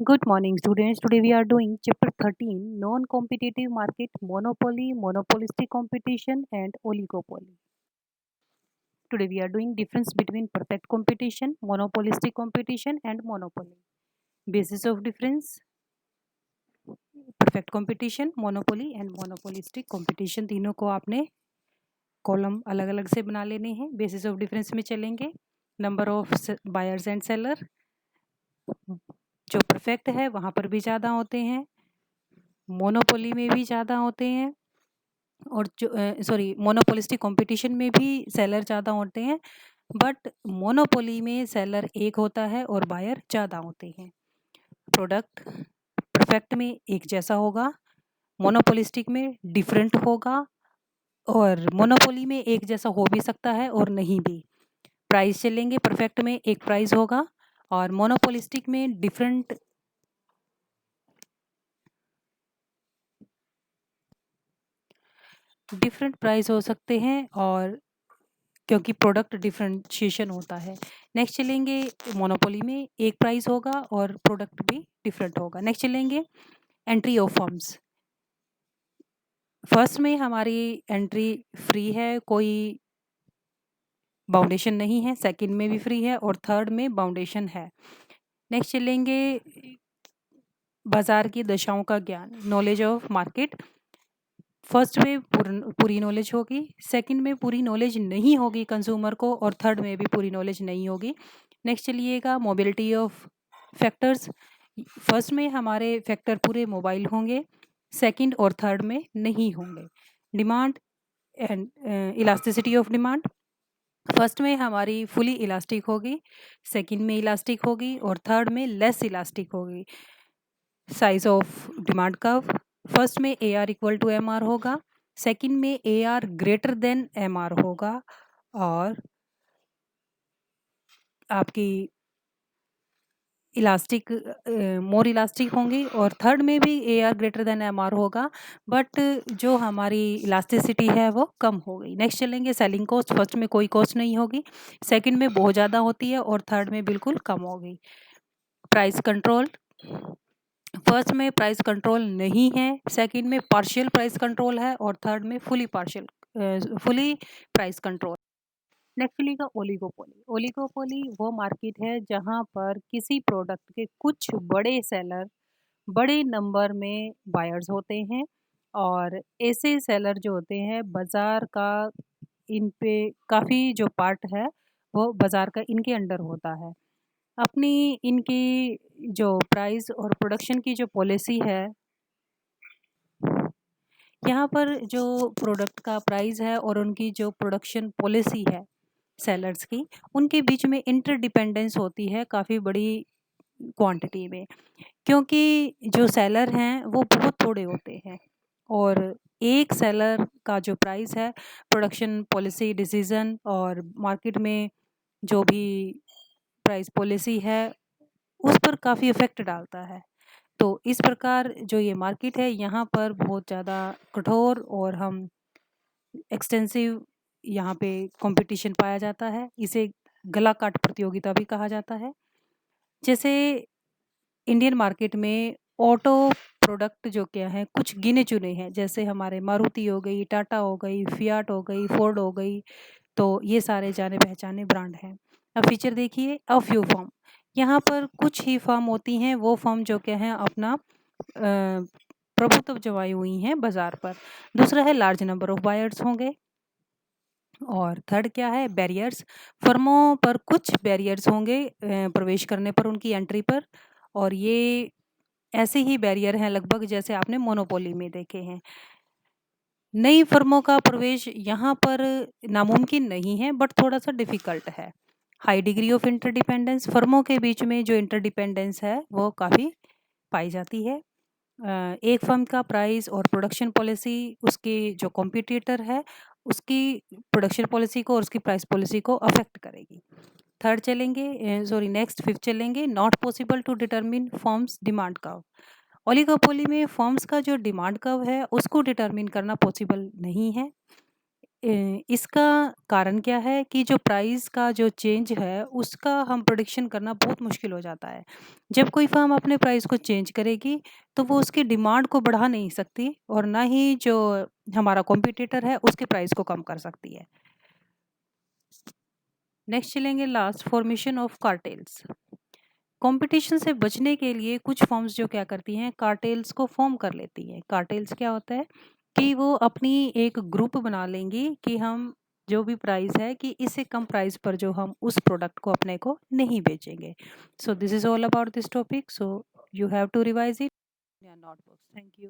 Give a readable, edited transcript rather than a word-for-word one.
Good morning, students. Today we are doing chapter 13 non competitive market, monopoly, monopolistic competition, and oligopoly. Today we are doing difference between perfect competition, monopolistic competition, and monopoly. Basis of difference perfect competition, monopoly, and monopolistic competition. तीनों को आपने column अलग अलग से बना लेने हैं. Basis of difference में चलेंगे. Number of buyers and seller, जो परफेक्ट है वहां पर भी ज़्यादा होते हैं, मोनोपोली में भी ज़्यादा होते हैं, और जो मोनोपोलिस्टिक कंपटीशन में भी सेलर ज़्यादा होते हैं, बट मोनोपोली में सेलर एक होता है और बायर ज़्यादा होते हैं. प्रोडक्ट परफेक्ट में एक जैसा होगा, मोनोपोलिस्टिक में डिफरेंट होगा, और मोनोपोली में एक जैसा हो भी सकता है और नहीं भी. प्राइस चलेंगे, परफेक्ट में एक प्राइस होगा और मोनोपोलिस्टिक में डिफरेंट प्राइस हो सकते हैं, और क्योंकि प्रोडक्ट डिफरेंशिएशन होता है. नेक्स्ट चलेंगे, मोनोपोली में एक प्राइस होगा और प्रोडक्ट भी डिफरेंट होगा. नेक्स्ट चलेंगे एंट्री ऑफ फर्म्स. फर्स्ट में हमारी एंट्री फ्री है, कोई बाउंडेशन नहीं है. सेकंड में भी फ्री है और थर्ड में बाउंडेशन है. नेक्स्ट चलेंगे बाजार की दशाओं का ज्ञान, नॉलेज ऑफ मार्केट. फर्स्ट में पूरी नॉलेज होगी, सेकंड में पूरी नॉलेज नहीं होगी कंज्यूमर को, और थर्ड में भी पूरी नॉलेज नहीं होगी. नेक्स्ट चलिएगा मोबिलिटी ऑफ फैक्टर्स. फर्स्ट में हमारे फैक्टर पूरे मोबाइल होंगे, सेकंड और थर्ड में नहीं होंगे. Demand and elasticity of demand. First में हमारी फुली इलास्टिक होगी, सेकंड में इलास्टिक होगी और थर्ड में लेस इलास्टिक होगी. Size of demand curve. First में A R equal to M R होगा, सेकंड में A R greater than M R होगा, और आपकी इलास्टिक मोर इलास्टिक होंगी, और थर्ड में भी A R greater than M R होगा, बट जो हमारी इलास्टिसिटी है वो कम हो गई. नेक्स्ट चलेंगे सेलिंग कॉस्ट. फर्स्ट में कोई कॉस्ट नहीं होगी, सेकंड में बहुत ज़्यादा होती है और थर्ड में बिल्कुल कम होगी. Price control. फर्स्ट में प्राइस कंट्रोल नहीं है, सेकंड में पार्शियल प्राइस कंट्रोल है, और थर्ड में फुली प्राइस कंट्रोल. नेक्स्ट चलेगा ओलिगोपोली. ओलिगोपोली वो मार्केट है जहां पर किसी प्रोडक्ट के कुछ बड़े सेलर बड़े नंबर में बायर्स होते हैं, और ऐसे सेलर जो होते हैं बाजार का इन पे काफ़ी जो पार्ट है वो बाजार का इनके अंडर होता है. अपनी इनकी जो प्राइस और प्रोडक्शन की जो पॉलिसी है, यहाँ पर जो प्रोडक्ट का प्राइस है और उनकी जो प्रोडक्शन पॉलिसी है सेलर्स की, उनके बीच में इंटरडिपेंडेंस होती है काफ़ी बड़ी क्वांटिटी में, क्योंकि जो सेलर हैं वो बहुत थोड़े होते हैं, और एक सेलर का जो प्राइस है प्रोडक्शन पॉलिसी डिसीजन और मार्केट में जो भी प्राइस पॉलिसी है उस पर काफ़ी इफ़ेक्ट डालता है. तो इस प्रकार जो ये मार्केट है यहाँ पर बहुत ज़्यादा कठोर और हम एक्सटेंसिव यहाँ पे कंपटीशन पाया जाता है. इसे गला काट प्रतियोगिता भी कहा जाता है. जैसे इंडियन मार्केट में ऑटो प्रोडक्ट जो क्या है कुछ गिने चुने हैं, जैसे हमारे मारुति हो गई, टाटा हो गई, फियाट हो गई, फोर्ड हो गई, तो ये सारे जाने पहचाने ब्रांड हैं. अब फीचर देखिए, अ फ्यू फर्म. यहाँ पर कुछ ही फर्म होती हैं, वो फर्म जो क्या है अपना प्रभुत्व जमाई हुई हैं बाजार पर. दूसरा है लार्ज नंबर ऑफ बायर्स होंगे, और थर्ड क्या है बैरियर्स. फर्मों पर कुछ बैरियर्स होंगे प्रवेश करने पर, उनकी एंट्री पर, और ये ऐसे ही बैरियर हैं लगभग जैसे आपने मोनोपोली में देखे हैं. नई फर्मों का प्रवेश यहाँ पर नामुमकिन नहीं है, बट थोड़ा सा डिफ़िकल्ट है. High degree of interdependence. फर्मों के बीच में जो इंटरडिपेंडेंस है वो काफ़ी पाई जाती है. एक फर्म का प्राइस और प्रोडक्शन पॉलिसी उसकी जो कॉम्पिटिटर है उसकी प्रोडक्शन पॉलिसी को और उसकी प्राइस पॉलिसी को अफेक्ट करेगी. थर्ड चलेंगे, नेक्स्ट फिफ्थ चलेंगे, not possible to determine firms demand curve. Oligopoly में फर्म्स का जो डिमांड कर्व है उसको डिटरमिन करना पॉसिबल नहीं है. इसका कारण क्या है कि जो प्राइस का जो चेंज है उसका हम प्रेडिक्शन करना बहुत मुश्किल हो जाता है। जब कोई फर्म अपने प्राइस को चेंज करेगी तो वो उसकी डिमांड को बढ़ा नहीं सकती और ना ही जो हमारा कॉम्पिटिटर है उसके प्राइस को कम कर सकती है। नेक्स्ट चलेंगे last, formation of cartels. Competition से बचने के लिए कुछ फर्म्स जो क्या करती हैं, कार्टेल्स को फॉर्म कर लेती हैं। कार्टेल्स क्या होता है कि वो अपनी एक ग्रुप बना लेंगी कि हम जो भी प्राइस है कि इससे कम प्राइस पर जो हम उस प्रोडक्ट को अपने को नहीं बेचेंगे। So this is all about this topic, so you have to revise it या नोटबुक्स। Thank you.